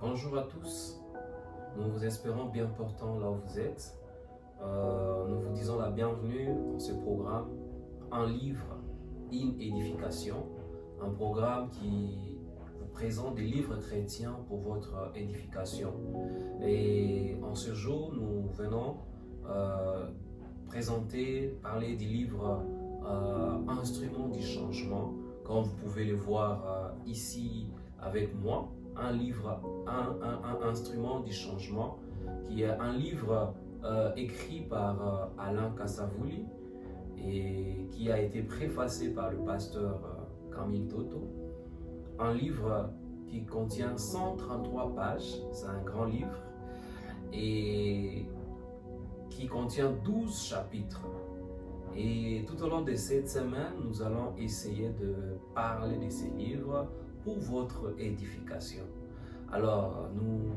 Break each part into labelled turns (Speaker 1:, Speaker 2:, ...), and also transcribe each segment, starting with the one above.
Speaker 1: Bonjour à tous, nous vous espérons bien portants là où vous êtes. Nous vous disons la bienvenue dans ce programme, un livre, une édification, un programme qui vous présente des livres chrétiens pour votre édification. Et en ce jour, nous venons parler du livre Instruments du changement, comme vous pouvez le voir ici avec moi. Un livre, un instrument du changement, qui est un livre écrit par Alain Kassavouli et qui a été préfacé par le pasteur Camille Toto. Un livre qui contient 133 pages, c'est un grand livre, et qui contient 12 chapitres. Et tout au long de cette semaine, nous allons essayer de parler de ces livres pour votre édification. Alors, nous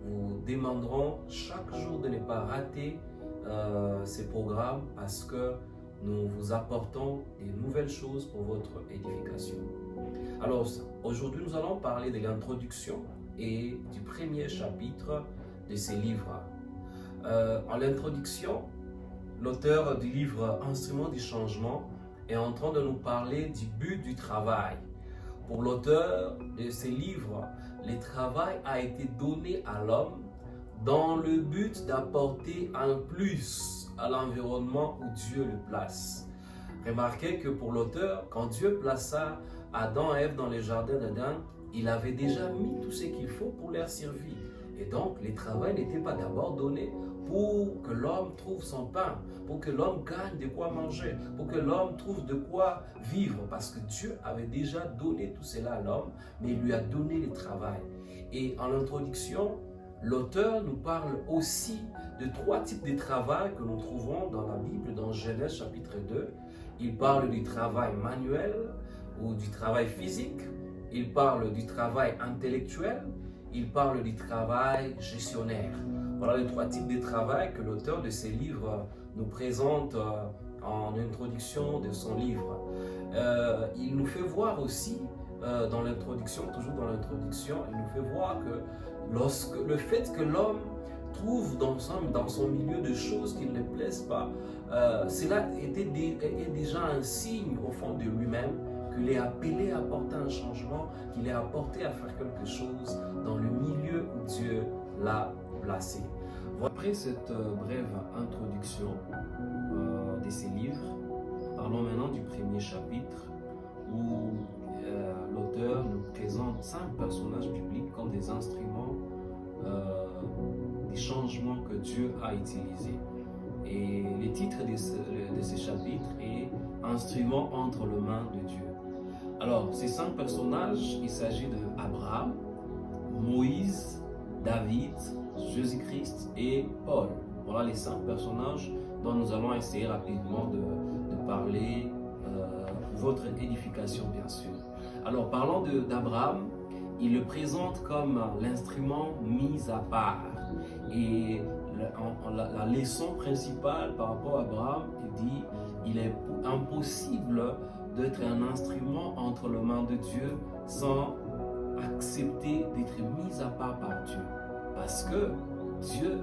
Speaker 1: vous demanderons chaque jour de ne pas rater ces programmes parce que nous vous apportons des nouvelles choses pour votre édification. Alors, aujourd'hui, nous allons parler de l'introduction et du premier chapitre de ces livres. En l'introduction, l'auteur du livre Instruments du changement est en train de nous parler du but du travail. Pour l'auteur de ces livres, le travail a été donné à l'homme dans le but d'apporter un plus à l'environnement où Dieu le place. Remarquez que pour l'auteur, quand Dieu plaça Adam et Ève dans le jardin d'Éden, il avait déjà mis tout ce qu'il faut pour leur servir. Et donc, le travail n'était pas d'abord donné pour que l'homme trouve son pain, pour que l'homme gagne de quoi manger, pour que l'homme trouve de quoi vivre, parce que Dieu avait déjà donné tout cela à l'homme, mais il lui a donné le travail. Et en introduction, l'auteur nous parle aussi de 3 types de travail que nous trouvons dans la Bible, dans Genèse chapitre 2. Il parle du travail manuel ou du travail physique, il parle du travail intellectuel, il parle du travail gestionnaire. Voilà les 3 types de travail que l'auteur de ces livres nous présente en introduction de son livre. Il nous fait voir aussi, dans l'introduction, toujours dans l'introduction, il nous fait voir que le fait que l'homme trouve dans son milieu de choses qui ne lui plaisent pas, cela est déjà un signe au fond de lui-même qu'il est appelé à apporter un changement, qu'il est apporté à faire quelque chose dans le milieu où Dieu l'a placé. Après cette brève introduction de ces livres, parlons maintenant du premier chapitre où l'auteur nous présente 5 personnages bibliques comme des instruments des changements que Dieu a utilisés. Et le titre de ce chapitre est « Instruments entre les mains de Dieu ». Alors, ces 5 personnages, il s'agit d'Abraham, Moïse, David, Jésus-Christ et Paul. Voilà les 5 personnages dont nous allons essayer rapidement de parler pour votre édification, bien sûr. Alors, parlons d'Abraham. Il le présente comme l'instrument mis à part. Et la leçon principale par rapport à Abraham, il dit il est impossible d'être un instrument entre les mains de Dieu sans accepter d'être mis à part par Dieu. Parce que Dieu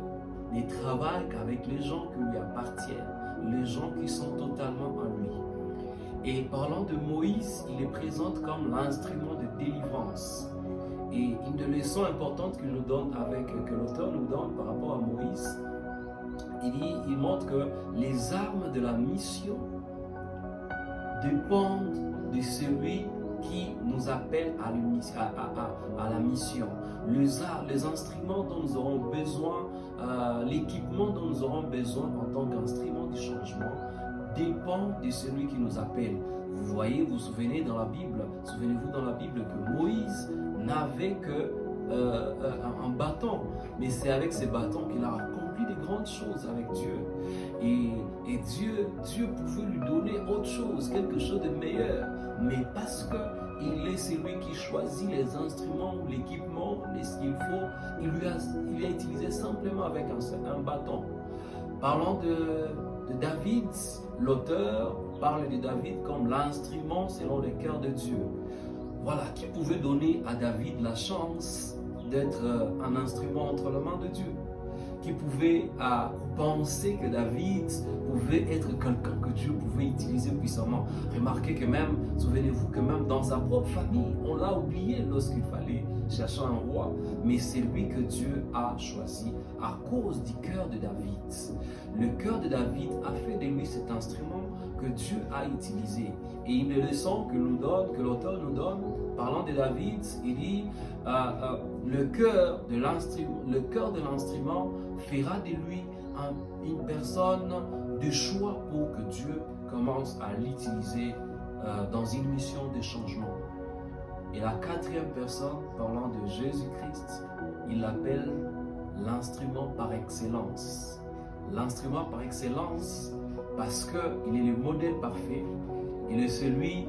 Speaker 1: ne travaille qu'avec les gens qui lui appartiennent, les gens qui sont totalement en lui. Et parlant de Moïse, il est présente comme l'instrument de délivrance. Et une leçon importante qu'il nous donne que l'auteur nous donne par rapport à Moïse, il montre que les armes de la mission dépendent de celui qui nous appelle à la mission. Les instruments dont nous aurons besoin, l'équipement dont nous aurons besoin en tant qu'instrument du changement dépend de celui qui nous appelle. Vous voyez, vous vous souvenez dans la Bible, souvenez-vous dans la Bible que Moïse n'avait que un bâton, mais c'est avec ce bâton qu'il a accompli de grandes choses avec Dieu. Et Dieu pouvait lui donner autre chose, quelque chose de meilleur, mais parce qu'il est celui qui choisit les instruments, l'équipement, ce qu'il faut, il lui a utilisé simplement avec un bâton. Parlant de David, l'auteur parle de David comme l'instrument selon le cœur de Dieu. Voilà, qui pouvait donner à David la chance d'être un instrument entre les mains de Dieu, qui pouvait penser que David pouvait être quelqu'un que Dieu pouvait utiliser puissamment. Remarquez que même, souvenez-vous que même dans sa propre famille, on l'a oublié lorsqu'il fallait chercher un roi. Mais c'est lui que Dieu a choisi à cause du cœur de David. Le cœur de David a fait de lui cet instrument que Dieu a utilisé. Et une leçon que l'auteur nous donne, parlant de David, il dit le cœur de l'instrument fera de lui une personne de choix pour que Dieu commence à l'utiliser dans une mission de changement. Et la quatrième personne, parlant de Jésus-Christ, il l'appelle l'instrument par excellence. L'instrument par excellence parce qu'il est le modèle parfait. Il est celui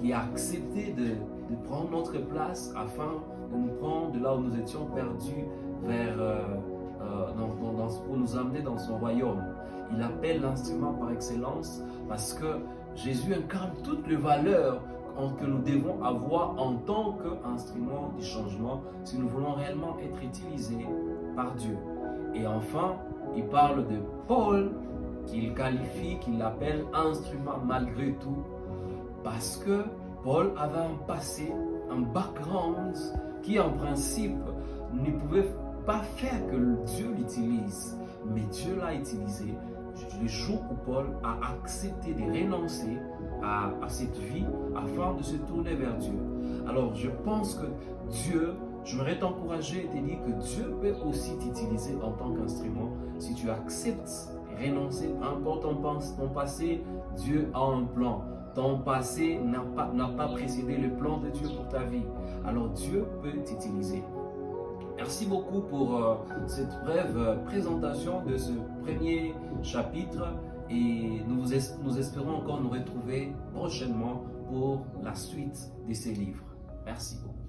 Speaker 1: qui a accepté de prendre notre place afin de nous prendre de là où nous étions perdus pour nous amener dans son royaume. Il appelle l'instrument par excellence parce que Jésus incarne toutes les valeurs que nous devons avoir en tant qu'instrument du changement si nous voulons réellement être utilisés par Dieu. Et enfin, il parle de Paul qu'il qualifie, qu'il appelle instrument malgré tout parce que Paul avait un passé, un background qui en principe ne pouvait pas faire que Dieu l'utilise, mais Dieu l'a utilisé le jour où Paul a accepté de renoncer à cette vie afin de se tourner vers Dieu. Alors je pense que Dieu, j'aimerais t'encourager et te dire que Dieu peut aussi t'utiliser en tant qu'instrument si tu acceptes de renoncer, peu importe ton passé, Dieu a un plan. Ton passé n'a pas précédé le plan de Dieu pour ta vie. Alors Dieu peut t'utiliser. Merci beaucoup pour cette brève présentation de ce premier chapitre et nous espérons encore nous retrouver prochainement pour la suite de ces livres. Merci beaucoup.